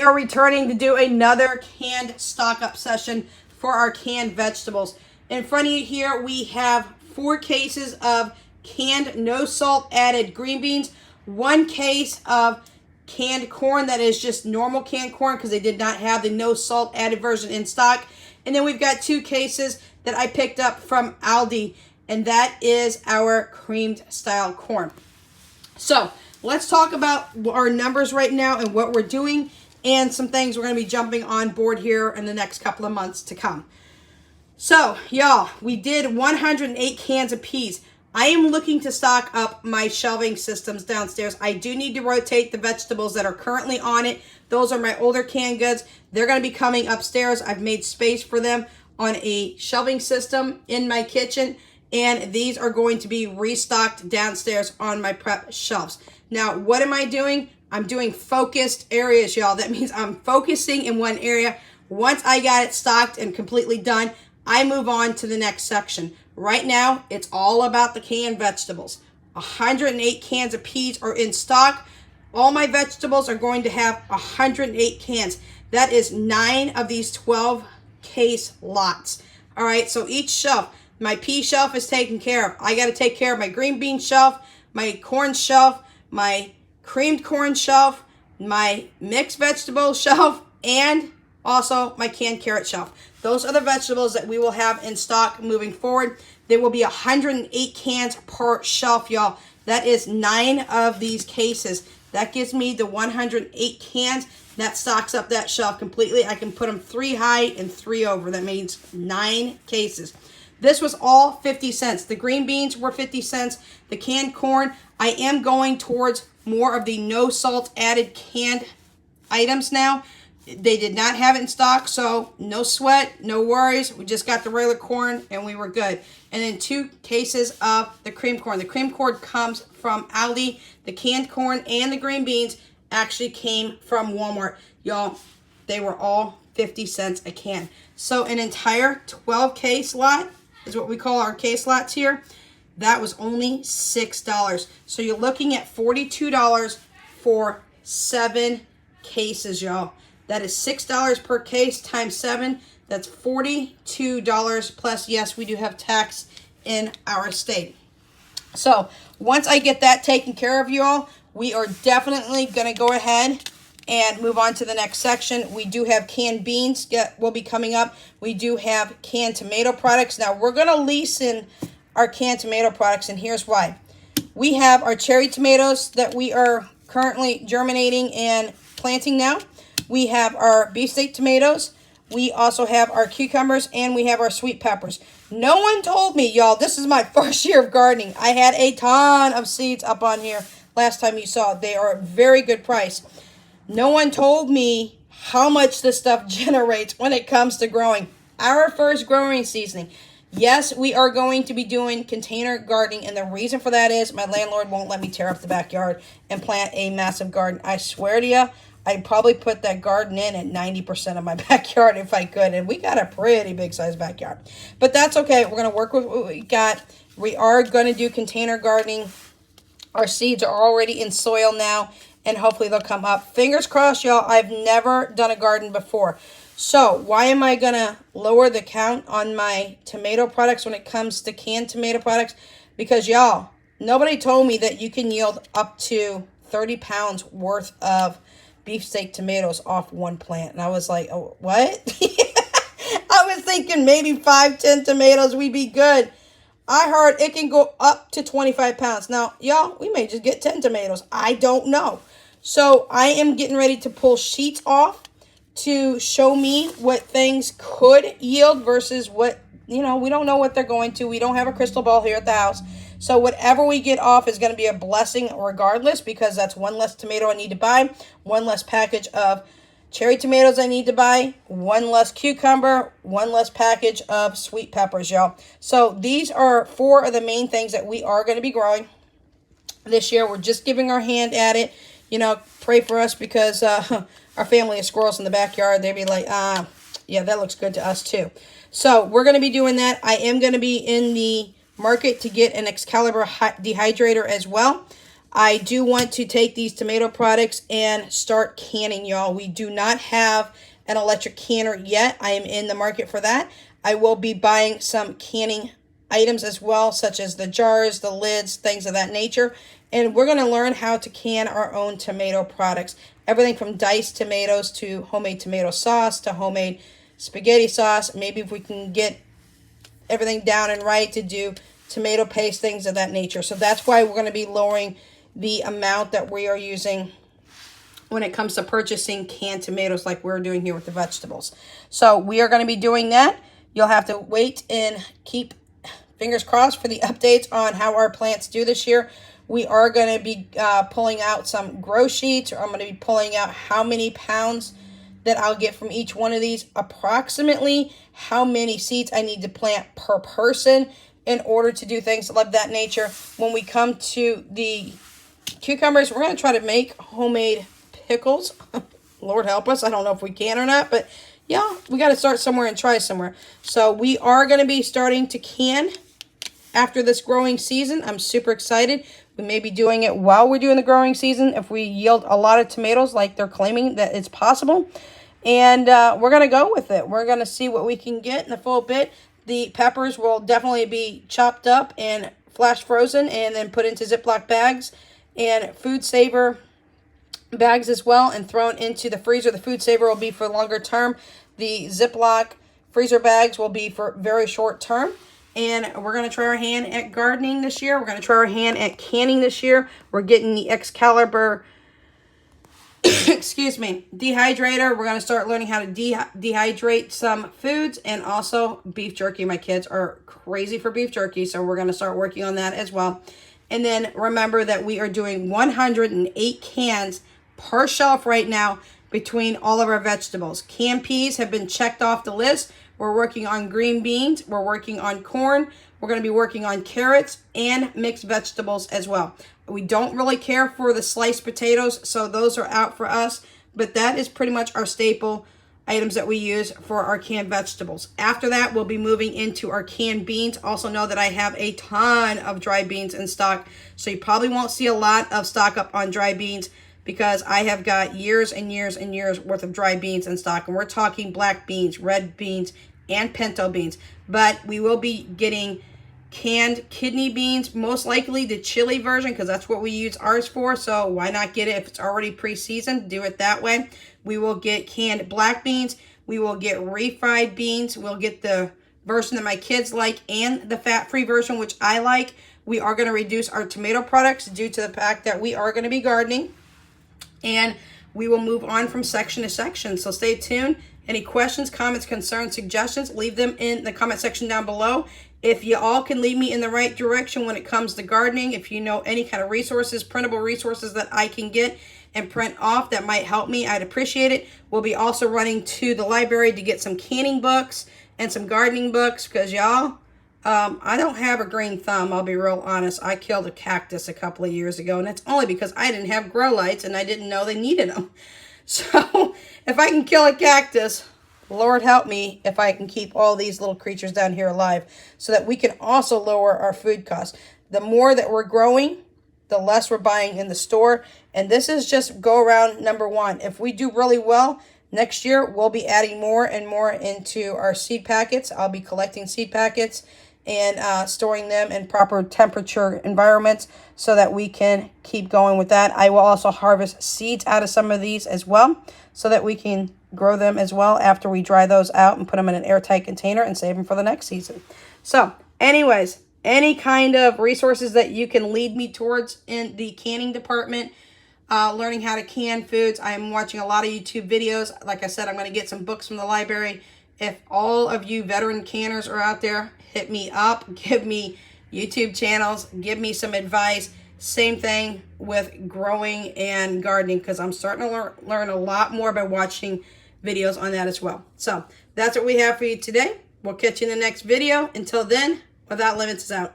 are returning to do another canned stock up session for our canned vegetables. In front of you here, we have 4 cases of canned no salt added green beans, 1 case of canned corn that is just normal canned corn because they did not have the no salt added version in stock. And then we've got 2 cases that I picked up from Aldi, and that is our creamed style corn. So let's talk about our numbers right now and what we're doing and some things we're going to be jumping on board here in the next couple of months to come. So y'all, we did 108 cans of peas. I am looking to stock up my shelving systems downstairs. I do need to rotate the vegetables that are currently on it. Those are my older canned goods. They're going to be coming upstairs. I've made space for them on a shelving system in my kitchen, and these are going to be restocked downstairs on my prep shelves. Now, what am I doing? I'm doing focused areas, y'all. That means I'm focusing in one area. Once I got it stocked and completely done, I move on to the next section. Right now, it's all about the canned vegetables. 108 cans of peas are in stock. All my vegetables are going to have 108 cans. That is 9 of these 12 case lots. All right, so each shelf, my pea shelf is taken care of. I got to take care of my green bean shelf, my corn shelf, my creamed corn shelf, my mixed vegetable shelf, and also my canned carrot shelf. Those are the vegetables that we will have in stock moving forward. There will be 108 cans per shelf, y'all. That is 9 of these cases. That gives me the 108 cans. That stocks up that shelf completely. I can put them 3 high and 3 over. That means 9 cases. This was all 50 cents. The green beans were 50 cents. The canned corn, I am going towards more of the no salt added canned items now. They did not have it in stock, so no sweat, no worries. We just got the regular corn and we were good. And then 2 cases of the cream corn. The cream corn comes from Aldi. The canned corn and the green beans actually came from Walmart. Y'all, they were all 50 cents a can. So an entire 12 case lot is what we call our case lots here. That was only $6. So you're looking at $42 for 7 cases, y'all. That is $6 per case times 7. That's $42 plus, yes, we do have tax in our state. So once I get that taken care of, y'all, we are definitely going to go ahead and move on to the next section. We do have canned beans that will be coming up. We do have canned tomato products. Now, we're going to lease in our canned tomato products, and here's why. We have our cherry tomatoes that we are currently germinating and planting now. We have our beefsteak tomatoes. We also have our cucumbers, and we have our sweet peppers. No one told me, y'all, this is my first year of gardening. I had a ton of seeds up on here last time you saw. They are a very good price. No one told me how much this stuff generates when it comes to growing. Our first growing seasoning. Yes, we are going to be doing container gardening, and the reason for that is my landlord won't let me tear up the backyard and plant a massive garden. I swear to you, I'd probably put that garden in at 90% of my backyard if I could, and we got a pretty big-sized backyard. But that's okay. We're going to work with what we got. We are going to do container gardening. Our seeds are already in soil now, and hopefully they'll come up. Fingers crossed, y'all. I've never done a garden before. So why am I going to lower the count on my tomato products when it comes to canned tomato products? Because, y'all, nobody told me that you can yield up to 30 pounds worth of beefsteak tomatoes off one plant. And I was like, oh, what? I was thinking maybe 5-10 tomatoes, we'd be good. I heard it can go up to 25 pounds. Now, y'all, we may just get 10 tomatoes. I don't know. So I am getting ready to pull sheets off to show me what things could yield versus what, you know, we don't know what they're going to. We don't have a crystal ball here at the house. So whatever we get off is going to be a blessing regardless, because that's 1 less tomato I need to buy, 1 less package of cherry tomatoes I need to buy, 1 less cucumber, 1 less package of sweet peppers, y'all. So these are 4 of the main things that we are going to be growing this year. We're just giving our hand at it. You know, pray for us because our family of squirrels in the backyard, they'd be like, yeah, that looks good to us too. So we're going to be doing that. I am going to be in the market to get an Excalibur dehydrator as well. I do want to take these tomato products and start canning, y'all. We do not have an electric canner yet. I am in the market for that. I will be buying some canning items as well, such as the jars, the lids, things of that nature. And we're going to learn how to can our own tomato products. Everything from diced tomatoes to homemade tomato sauce to homemade spaghetti sauce. Maybe if we can get everything down and right to do tomato paste, things of that nature. So that's why we're going to be lowering the amount that we are using when it comes to purchasing canned tomatoes like we're doing here with the vegetables. So we are going to be doing that. You'll have to wait and keep fingers crossed for the updates on how our plants do this year. We are going to be pulling out some grow sheets. Or I'm going to be pulling out how many pounds that I'll get from each one of these, approximately how many seeds I need to plant per person in order to do things of that nature. When we come to the cucumbers, we're going to try to make homemade pickles. Lord help us. I don't know if we can or not, but yeah, we got to start somewhere and try somewhere. So we are going to be starting to can after this growing season. I'm super excited. We may be doing it while we're doing the growing season if we yield a lot of tomatoes like they're claiming that it's possible. And we're going to go with it. We're going to see what we can get in a full bit. The peppers will definitely be chopped up and flash frozen and then put into Ziploc bags and food saver bags as well and thrown into the freezer. The food saver will be for longer term. The Ziploc freezer bags will be for very short term. And we're going to try our hand at gardening this year. We're going to try our hand at canning this year. We're getting the Excalibur, excuse me, dehydrator. We're going to start learning how to dehydrate some foods, and also beef jerky. My kids are crazy for beef jerky, so we're going to start working on that as well. And then remember that we are doing 108 cans per shelf right now between all of our vegetables. Canned peas have been checked off the list. We're working on green beans. We're working on corn. We're going to be working on carrots and mixed vegetables as well. We don't really care for the sliced potatoes, so those are out for us. But that is pretty much our staple items that we use for our canned vegetables. After that, we'll be moving into our canned beans. Also know that I have a ton of dry beans in stock, so you probably won't see a lot of stock up on dry beans because I have got years and years and years worth of dry beans in stock. And we're talking black beans, red beans, and pinto beans. But we will be getting canned kidney beans, most likely the chili version, because that's what we use ours for. So why not get it if it's already pre-seasoned? Do it that way. We will get canned black beans. We will get refried beans. We'll get the version that my kids like and the fat-free version, which I like. We are going to reduce our tomato products due to the fact that we are going to be gardening. And we will move on from section to section. So stay tuned. Any questions, comments, concerns, suggestions, leave them in the comment section down below. If you all can lead me in the right direction when it comes to gardening, if you know any kind of resources, printable resources that I can get and print off that might help me, I'd appreciate it. We'll be also running to the library to get some canning books and some gardening books because y'all, I don't have a green thumb, I'll be real honest. I killed a cactus a couple of years ago, and that's only because I didn't have grow lights and I didn't know they needed them. So if I can kill a cactus, Lord help me if I can keep all these little creatures down here alive so that we can also lower our food costs. The more that we're growing, the less we're buying in the store. And this is just go around number one. If we do really well, next year we'll be adding more and more into our seed packets. I'll be collecting seed packets and storing them in proper temperature environments so that we can keep going with that. I will also harvest seeds out of some of these as well so that we can grow them as well after we dry those out and put them in an airtight container and save them for the next season. So anyways, any kind of resources that you can lead me towards in the canning department, learning how to can foods. I'm watching a lot of YouTube videos. Like I said, I'm going to get some books from the library. If all of you veteran canners are out there, hit me up, give me YouTube channels, give me some advice. Same thing with growing and gardening because I'm starting to learn a lot more by watching videos on that as well. So that's what we have for you today. We'll catch you in the next video. Until then, Without Limits is out.